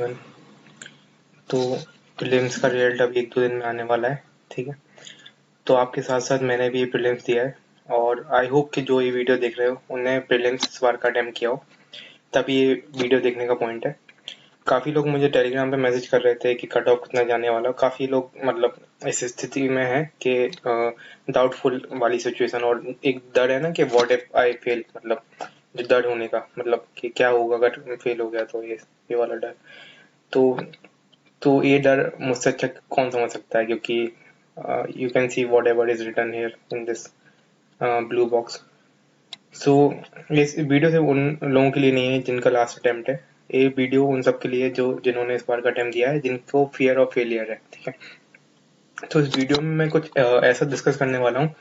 Everyone. तो prelims का result अभी 1-2 दिन में आने वाला है, ठीक है। तो आपके साथ साथ मैंने भी प्रीलिम्स दिया है और आई होप कि जो ये वीडियो देख रहे हो उन्हें प्रीलिम्स इस बार का अटेम्प्ट किया हो, तभी ये वीडियो देखने का पॉइंट है। काफ़ी लोग मुझे टेलीग्राम पे मैसेज कर रहे थे कि कट ऑफ कितना जाने वाला। काफ़ी लोग मतलब इस स्थिति में है कि डाउटफुल वाली सिचुएशन, और एक डर है ना कि व्हाट इफ आई फेल, मतलब जो डर होने का मतलब कि क्या होगा अगर फेल हो गया, तो ये वाला डर। तो ये डर मुझसे अच्छा कौन समझ सकता है, क्योंकि you can see whatever is written here in this blue box. So इस वीडियो से उन लोगों के लिए नहीं है जिनका लास्ट अटेम्प्ट है। ये वीडियो उन सब के लिए जो जिन्होंने इस बार का अटेम्प्ट दिया है, जिनको फियर ऑफ फेलियर है, ठीक है। तो इस वीडियो में मैं कुछ ऐसा डिस्कस करने वाला हूँ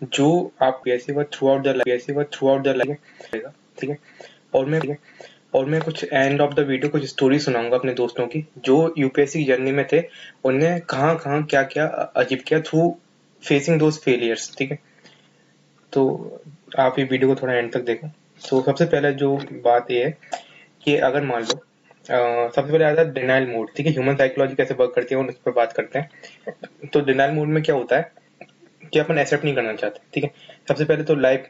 जो आप पैसे थ्रू आउट द लाइफ, ठीक है। और मैं कुछ एंड ऑफ द वीडियो कुछ स्टोरी सुनाऊंगा अपने दोस्तों की जो यूपीएससी जर्नी में थे, उन्हें कहाँ कहाँ क्या क्या अचीव किया थ्रू फेसिंग दोज फेलियर्स, ठीक है। तो आप ये वीडियो को थोड़ा एंड तक देखो। तो सबसे पहले जो बात ये है कि अगर मान लो सबसे पहले आता है डिनाइल मोड, ठीक है। ह्यूमन साइकोलॉजी कैसे वर्क करती है उस पर बात करते हैं। तो डिनाइल मोड में क्या होता है कि अपन एक्सेप्ट नहीं करना चाहते, ठीक है। सबसे पहले तो life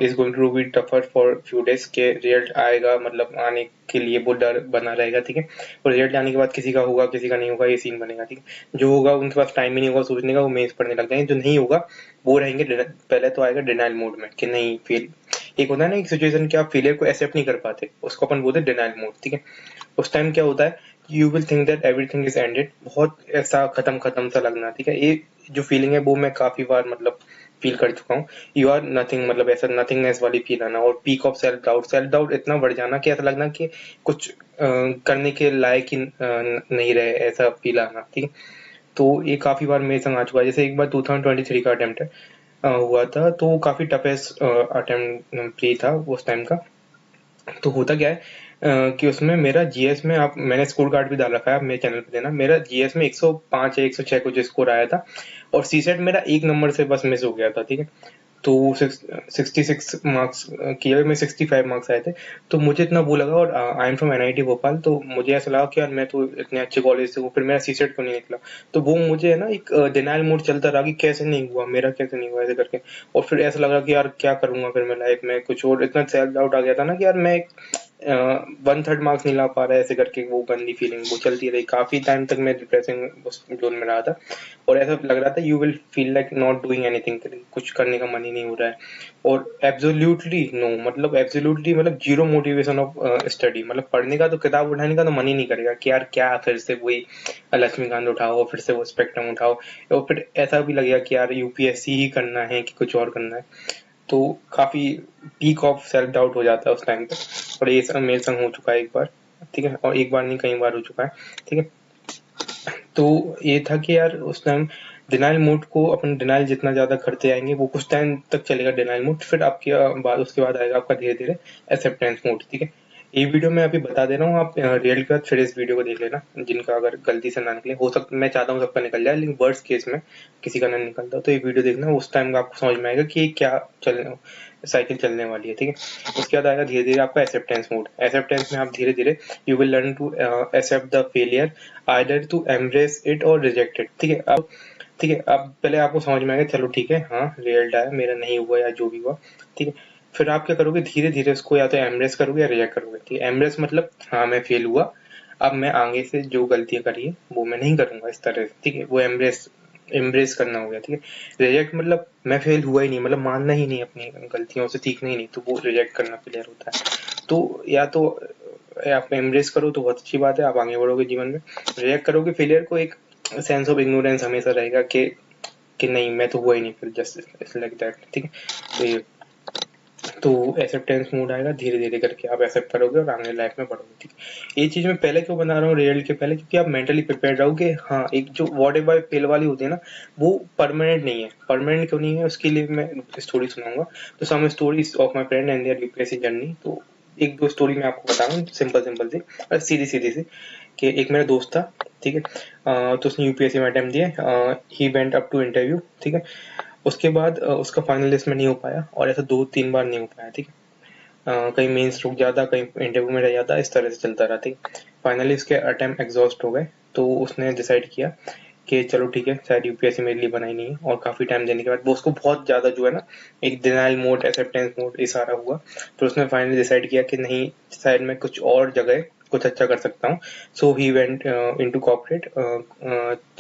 is going to be tougher for few days के रिजल्ट आएगा, मतलब आने के लिए वो डर बना रहेगा, ठीक है। और रिजल्ट आने के बाद किसी का होगा किसी का नहीं होगा, ये सीन बनेगा, ठीक है। जो होगा उनके पास टाइम ही नहीं होगा सोचने का, वो मेज पढ़ने लग जाएंगे। जो नहीं होगा वो रहेंगे पहले तो आएगा डिनाइल मोड में कि नहीं फेल। एक होता है ना एक सिचुएशन कि आप फेलियर को एक्सेप्ट नहीं कर पाते, उसको अपन बोलते हैं डिनाइल मोड, ठीक है। उस टाइम क्या होता है, you will think that everything is ended, बहुत ऐसा खत्म सा लगना, ठीक है। ये जो फीलिंग है वो मैं काफी बार मतलब फील कर चुका हूँ। यू आर नथिंग, मतलब ऐसा नथिंगनेस वाली फील आना, और पीक ऑफ सेल्फ डाउट इतना बढ़ जाना कि ऐसा लगना कि कुछ करने के लायक ही नहीं रहे, ऐसा फील आना, ठीक है। तो ये काफी बार मेरे संग आ चुका है। जैसे एक बार 2023 का अटेम्प्ट हुआ था, तो काफी टफेस्ट अटेम्प्ट प्री था उस टाइम का। तो होता क्या है कि उसमें मेरा जीएस में, आप मैंने स्कोर कार्ड भी डाल रखा है मेरे चैनल पे देना, मेरा जीएस में 105 या 106 कुछ स्कोर आया था, और सीसेट मेरा एक नंबर से बस मिस हो गया था, ठीक है। तो 66 मार्क्स किए में 65 मार्क्स आए थे। तो मुझे इतना वो लगा, और I am from NIT Bhopal, तो मुझे ऐसा लगा कि यार मैं तो इतने अच्छे कॉलेज से हूँ, फिर मेरा सीसेट क्यों नहीं निकला। तो वो मुझे है ना एक डिनाइल मोड चलता रहा कि कैसे नहीं हुआ, मेरा कैसे नहीं हुआ, ऐसे करके। और फिर ऐसा लगा कि यार क्या करूंगा फिर मैं लाइफ में कुछ, और इतना सेल्फ डाउट आ गया था ना कि यार मैं 1/3 मार्क्स नहीं ला पा रहा है, ऐसे करके वो गंदी फीलिंग वो चलती रही काफी टाइम तक। मैं डिप्रेसिंग उस जोन में रहा था, और ऐसा लग रहा था you will feel like not doing anything, कुछ करने का मन ही नहीं हो रहा है। और एब्सोल्युटली नो, मतलब एब्सोल्युटली मतलब जीरो मोटिवेशन ऑफ स्टडी, मतलब पढ़ने का तो किताब उठाने का तो मन ही नहीं करेगा कि यार क्या फिर से वही लक्ष्मीकांत उठाओ, फिर से वो स्पेक्ट्रम उठाओ। और फिर ऐसा भी लगेगा कि यार यूपीएससी ही करना है कि कुछ और करना है। तो काफी पीक ऑफ सेल्फ डाउट हो जाता है उस टाइम पे, और ये सब मेरे संग हो चुका है एक बार, ठीक है। और एक बार नहीं कई बार हो चुका है, ठीक है। तो ये था कि यार उस टाइम डिनाइल मोड को अपन डिनाइल जितना ज्यादा करते आएंगे वो कुछ टाइम तक चलेगा डिनाइल मोड, फिर आपके बाद उसके बाद आएगा आपका धीरे धीरे एक्सेप्टेंस मोड, ठीक है। ये वीडियो मैं अभी बता दे रहा हूँ, आप रियल के बाद फिर इस वीडियो को देख लेना, जिनका अगर गलती से ना निकले, हो सकता मैं चाहता हूँ सबका निकल जाए, लेकिन वर्स्ट केस में किसी का ना निकलता तो ये वीडियो देखना, उस टाइम आपको समझ में आएगा कि क्या चलने साइकिल चलने वाली है, ठीक है। उसके बाद आएगा धीरे धीरे आपका एक्सेप्टेंस मोड। एक्सेप्टेंस में आप धीरे धीरे you will learn to accept the failure, either to embrace it और रिजेक्ट इट, ठीक है। अब ठीक है, अब पहले आपको समझ में आएगा चलो ठीक है, हाँ रिजल्ट आया, मेरा नहीं हुआ या जो भी हुआ, ठीक है। फिर आप क्या करोगे, धीरे धीरे उसको या तो एम्ब्रेस करोगे या रिजेक्ट करोगे, ठीक है। एम्ब्रेस मतलब हाँ मैं फेल हुआ, अब मैं आगे से जो गलतियां करी है वो मैं नहीं करूंगा इस तरह से, ठीक है। वो एम्ब्रेस करना हो गया, ठीक है। रिजेक्ट मतलब मैं फेल हुआ ही नहीं, मतलब मानना ही नहीं अपनी गलतियों से, सीखना ही नहीं, तो वो रिजेक्ट करना फेलियर होता है। तो या तो आप एम्ब्रेस करो तो बहुत अच्छी बात है, आप आगे बढ़ोगे जीवन में। रिजेक्ट करोगे फेलियर को, एक सेंस ऑफ इग्नोरेंस हमेशा रहेगा कि नहीं मैं तो हुआ ही नहीं, फिर जस्ट लाइक दैट, ठीक है। तो ये तो एक्सेप्टेंस मूड आएगा, धीरे धीरे करके आप एक्सेप्ट करोगे और आगे लाइफ में बढ़ोगे, ठीक है। ये चीज मैं पहले क्यों बना रहा हूँ रिजल्ट के पहले, क्योंकि आप मेंटली प्रिपेयर रहो कि हाँ एक जो वॉट एवर फेल वाली होती है ना, वो परमानेंट नहीं है। परमानेंट क्यों नहीं है उसके लिए मैं स्टोरी सुनाऊंगा। तो some stories of my friend and their UPSC journey. तो एक दो स्टोरी मैं आपको बता रहा हूँ, सिंपल सी और सीधी सी कि एक मेरा दोस्त था, ठीक है। तो उसने यूपीएससी में अटेम्प्ट दिया, he went up to interview, ठीक है। उसके बाद उसका फाइनल लिस्ट में नहीं हो पाया, और ऐसा 2-3 बार नहीं हो पाया, ठीक है। कहीं मेंस रुक जाता, कहीं इंटरव्यू में रह जाता, इस तरह से चलता रहा, ठीक। फाइनली उसके अटेम्प्ट एग्जॉस्ट हो गए, तो उसने डिसाइड किया कि चलो ठीक है, शायद यूपीएससी मेरे लिए बनाई नहीं है। और काफी टाइम देने के बाद वो उसको बहुत ज्यादा जो है ना, एक डिनाइल मोड, एक्सेप्टेंस मोड, ये सारा हुआ। तो उसने फाइनली डिसाइड किया कि नहीं, शायद मैं कुछ और जगह कुछ अच्छा कर सकता हूँ। सो ही वेंट इनटू कॉर्पोरेट।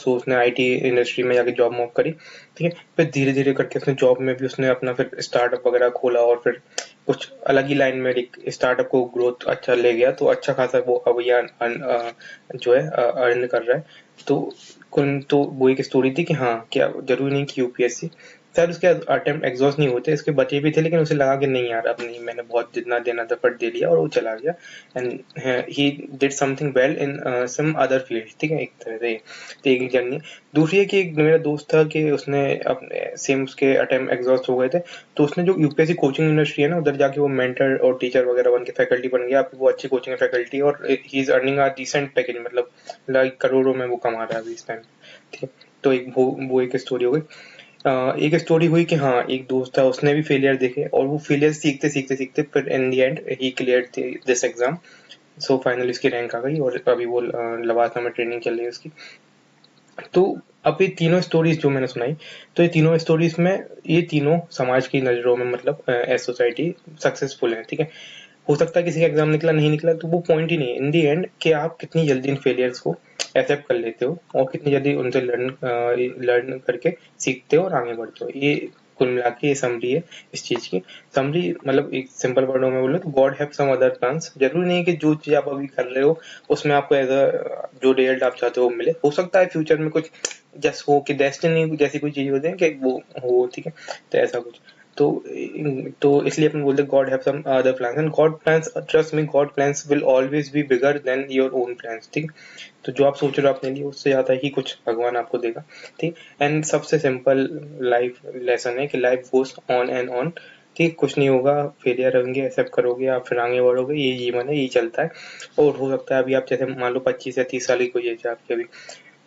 सो उसने आईटी इंडस्ट्री में जाके जॉब मॉब करी, ठीक है। फिर धीरे धीरे करके उसने जॉब में भी उसने अपना फिर स्टार्टअप वगैरह खोला, और फिर कुछ अलग ही लाइन में एक स्टार्टअप को ग्रोथ अच्छा ले गया, तो अच्छा खासा वो अब यहाँ जो है अर्न कर रहा है। तो तो वो एक स्टोरी थी कि हाँ, क्या जरूरी नहीं कि यूपीएससी, शायद उसके अटेम्प्ट एग्जॉस्ट नहीं होते, इसके बचे भी थे, लेकिन उसे लगा कि नहीं यार, अब नहीं, मैंने बहुत जितना देना था फट दे लिया, और वो चला गया। And he did something well in some other field, ठीक है। एक तरह से तो एक जर्नी। दूसरी है कि एक मेरा दोस्त था कि उसने अपने सेम उसके अटेम्प्ट एग्जॉस्ट हो गए थे, तो उसने जो यूपीएससी कोचिंग इंडस्ट्री है ना, उधर जाके वो मेंटर और टीचर वगैरह बन के फैकल्टी बन गया। अब वो अच्छी कोचिंग फैकल्टी, और he is earning a decent package, मतलब लाइक करोड़ों में वो कमा रहा है अभी इस टाइम, ठीक है। तो एक वो एक स्टोरी हो गई। एक स्टोरी हुई कि हाँ, एक दोस्त था, उसने भी फेलियर देखे, और वो फेलियर सीखते सीखते सीखते फिर in the and he cleared this exam. So finally उसकी रैंक आ गई, और अभी वो लवासा में ट्रेनिंग चल रही है उसकी। तो अब ये तीनों स्टोरीज जो मैंने सुनाई, तो ये तीनों स्टोरीज में, ये तीनों समाज की नजरों में, मतलब एज सोसाइटी सक्सेसफुल है, ठीक है। हो सकता है किसी का एग्जाम निकला, नहीं निकला, तो वो पॉइंट ही नहीं है इन दी एंड कि आप कितनी जल्दी इन फेलियर्स को एक्सेप्ट कर लेते हो, और कितनी जल्दी उनसे लर्न करके सीखते हो और आगे बढ़ते हो। ये कुल मिला के ये समरी है इस चीज की। समरी मतलब एक सिंपल वर्डों में बोलो तो God have some other plans. जरूरी नहीं है कि जो चीज आप अभी कर रहे हो उसमें आपको एज अ जो रिजल्ट आप चाहते हो वो मिले। हो सकता है फ्यूचर में कुछ जस्ट हो कि डेस्टिनी जैसी कोई चीज होती है कि वो हो, ठीक है। तो ऐसा कुछ, तो इसलिए अपन बोलते God have some other plans, and God plans, trust me, God plans will always be bigger than your own plans, ठीक है। तो जो आप सोच रहे हो अपने लिए, उससे ज्यादा ही कुछ भगवान आपको देगा, ठीक। एंड सबसे सिंपल लाइफ लेसन है कि life goes on and on, ठीक। कुछ नहीं होगा, फेलियर होंगे, एक्सेप्ट करोगे, आप फिर आगे बढ़ोगे, ये जीवन है, यही चलता है। और हो सकता है अभी आप जैसे मान लो 25 या 30 साल की कोई एज है आपकी अभी,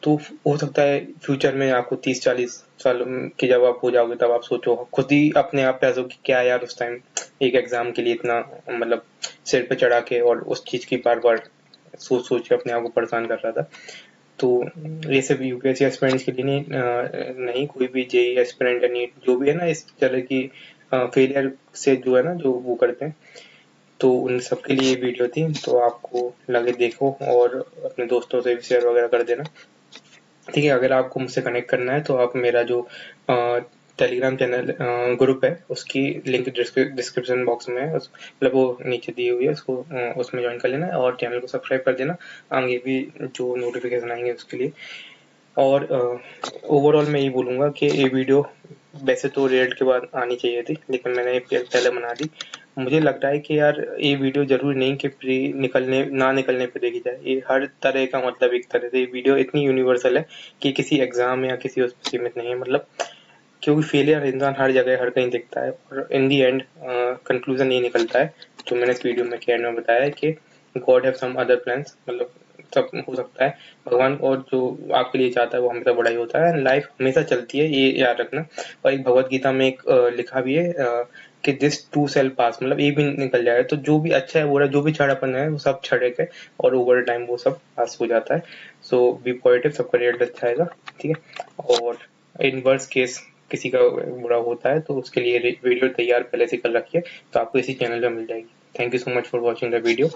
तो हो सकता है फ्यूचर में आपको 30-40 साल की जब आप हो जाओगे, तब आप सोचो, खुद ही अपने आप पे हंसो कि क्या यार, उस टाइम एक एग्जाम के लिए इतना मतलब सिर पे चढ़ा के और उस चीज की बार बार सोच सोच के अपने आप को परेशान कर रहा था। तो ये सब यूपीएससी एस्पिरेंट्स के लिए नहीं, नहीं, कोई भी जेई एस्पिरेंट या नीट जो भी है ना, इस तरह की फेलियर से जो है ना, जो वो करते हैं, तो उन सबके लिए ये वीडियो थी। तो आपको लगे देखो, और अपने दोस्तों से भी शेयर वगैरह कर देना, ठीक है। अगर आपको मुझसे कनेक्ट करना है तो आप मेरा जो टेलीग्राम चैनल ग्रुप है, उसकी लिंक डिस्क्रिप्शन बॉक्स में है, मतलब वो नीचे दी हुई है, उसको उसमें ज्वाइन कर लेना, और चैनल को सब्सक्राइब कर देना, आगे भी जो नोटिफिकेशन आएंगे उसके लिए। और ओवरऑल मैं यही बोलूंगा कि ये वीडियो वैसे तो रिजल्ट के बाद आनी चाहिए थी, लेकिन मैंने ये पहले बना दी। मुझे लगता है कि यार ये वीडियो जरूरी नहीं कि प्री निकलने ना निकलने पे देखी जाए, ये हर तरह का, मतलब एक तरह से ये वीडियो इतनी यूनिवर्सल है कि किसी एग्जाम या किसी उस पे सीमित नहीं है, मतलब क्योंकि फेलियर इंसान हर जगह हर कहीं दिखता है, और इन दी एंड कंक्लूजन ये निकलता है जो मैंने इस वीडियो में के एंड में बताया है कि God have some other plans, मतलब सब हो सकता है, भगवान और जो आपके लिए चाहता है वो हमेशा बड़ा ही होता है, लाइफ हमेशा चलती है, ये याद रखना। और एक भगवत गीता में एक लिखा भी है कि दिस टू सेल पास, मतलब ये भी निकल जाएगा, तो जो भी अच्छा है बुरा, जो भी छड़ापन है वो सब छड़ेगा, और ओवर टाइम वो सब पास हो जाता है। सो बी पॉजिटिव, सबका रिजल्ट अच्छा आएगा, ठीक है। और इन वर्स्ट केस किसी का बुरा होता है तो उसके लिए वीडियो तैयार पहले से कर रखिए, तो आपको इसी चैनल पे मिल जाएगी। Thank you so much for watching the video.